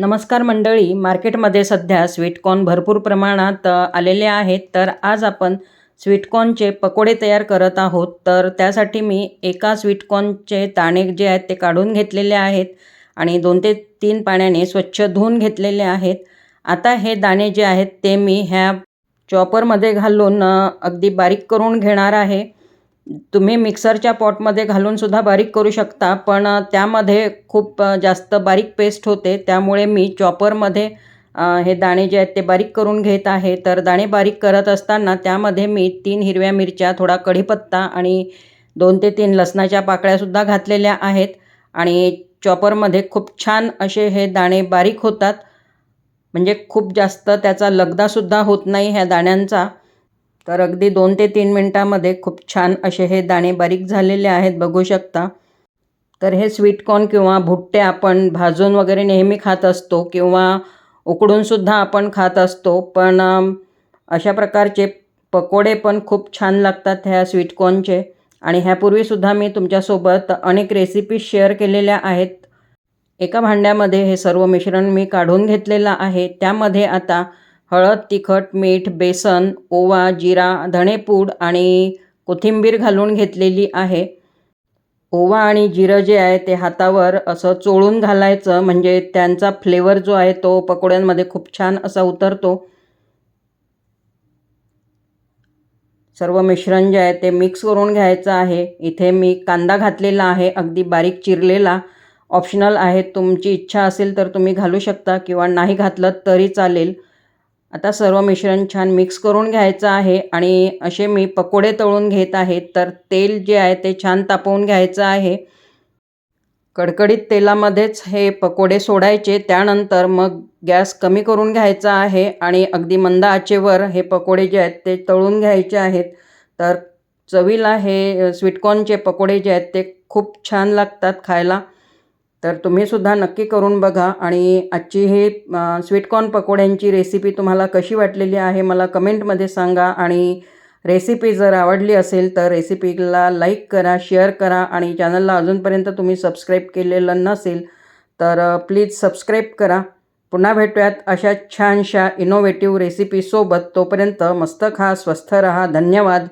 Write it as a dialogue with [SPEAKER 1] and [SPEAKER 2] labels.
[SPEAKER 1] नमस्कार मंडळी, मार्केटमध्ये सध्या स्वीटकॉर्न भरपूर प्रमाणात आलेले आहेत. तर आज आपण स्वीटकॉर्नचे पकोडे तयार करत आहोत. तर त्यासाठी मी एका स्वीटकॉर्नचे दाणे जे आहेत ते काढून घेतलेले आहेत आणि 2 ते 3 पाण्याने स्वच्छ धुवून घेतलेले आहेत. आता हे दाणे जे आहेत ते मी ह्या चॉपरमध्ये घालून अगदी बारीक करून घेणार आहे. तुम्ही मिक्सरच्या पॉटमध्ये घालूनसुद्धा बारीक करू शकता, पण त्यामध्ये खूप जास्त बारीक पेस्ट होते. त्यामुळे मी चॉपरमध्ये हे दाणे जे आहेत ते बारीक करून घेत आहे. तर दाणे बारीक करत असताना त्यामध्ये मी 3 हिरव्या मिरच्या, थोडा कढीपत्ता आणि 2 ते 3 लसणाच्या पाकळ्यासुद्धा घातलेल्या आहेत आणि चॉपरमध्ये खूप छान असे हे दाणे बारीक होतात. म्हणजे खूप जास्त त्याचा लगदासुद्धा होत नाही ह्या दाण्यांचा. तर अगदी 2 ते 3 मिनटामध्ये खूप छान असे हे दाणे बारीक झालेले आहेत, बघू शकता. तर हे स्वीटकॉर्न किंवा भुट्टे आपण भाजून वगैरे नेहमी खात असतो किंवा उकडूनसुद्धा आपण खात असतो. पण अशा प्रकारचे पकोडे पण खूप छान लागतात ह्या स्वीटकॉर्नचे. आणि ह्यापूर्वीसुद्धा मी तुमच्यासोबत अनेक रेसिपी शेअर केलेल्या आहेत. एका भांड्यामध्ये हे सर्व मिश्रण मी काढून घेतलेलं आहे. त्यामध्ये आता हळद, तिखट, मीठ, बेसन, ओवा, जिरा, धणेपूड आणि कोथिंबीर घालून घेतलेली आहे. ओवा आणि जिरं जे आहे ते हातावर असं चोळून घालायचं, म्हणजे त्यांचा फ्लेवर जो आहे तो पकोड्यांमध्ये खूप छान असा उतरतो. सर्व मिश्रण जे आहे ते मिक्स करून घ्यायचं आहे. इथे मी कांदा घातलेला आहे, अगदी बारीक चिरलेला. ऑप्शनल आहे, तुमची इच्छा असेल तर तुम्ही घालू शकता किंवा नाही घातलं तरी चालेल. आता सर्व मिश्रण छान मिक्स करून घ्यायचं आहे आणि असे मी पकोडे तळून घेत आहे. तर तेल जे आहे ते छान तापवून घ्यायचं आहे. कडकडीत तेलामध्येच हे पकोडे सोडायचे. त्यानंतर मग गॅस कमी करून घ्यायचा आहे आणि अगदी मंद आचेवर हे पकोडे जे आहेत ते तळून घ्यायचे आहेत. तर चवीला हे स्वीटकॉर्नचे पकोडे जे आहेत ते खूप छान लागतात खायला. तर तुम्हीसुद्धा नक्की करून बघा. आणि आजची ही स्वीटकॉर्न पकोड्यांची रेसिपी तुम्हाला कशी वाटलेली आहे मला कमेंटमध्ये सांगा. आणि रेसिपी जर आवडली असेल तर रेसिपीला लाईक करा, शेअर करा आणि चॅनलला अजूनपर्यंत तुम्ही सबस्क्राईब केलेलं नसेल तर प्लीज सबस्क्राईब करा. पुन्हा भेटूयात अशा छानशा इनोव्हेटिव्ह रेसिपीसोबत. तोपर्यंत मस्त खा, स्वस्थ रहा. धन्यवाद.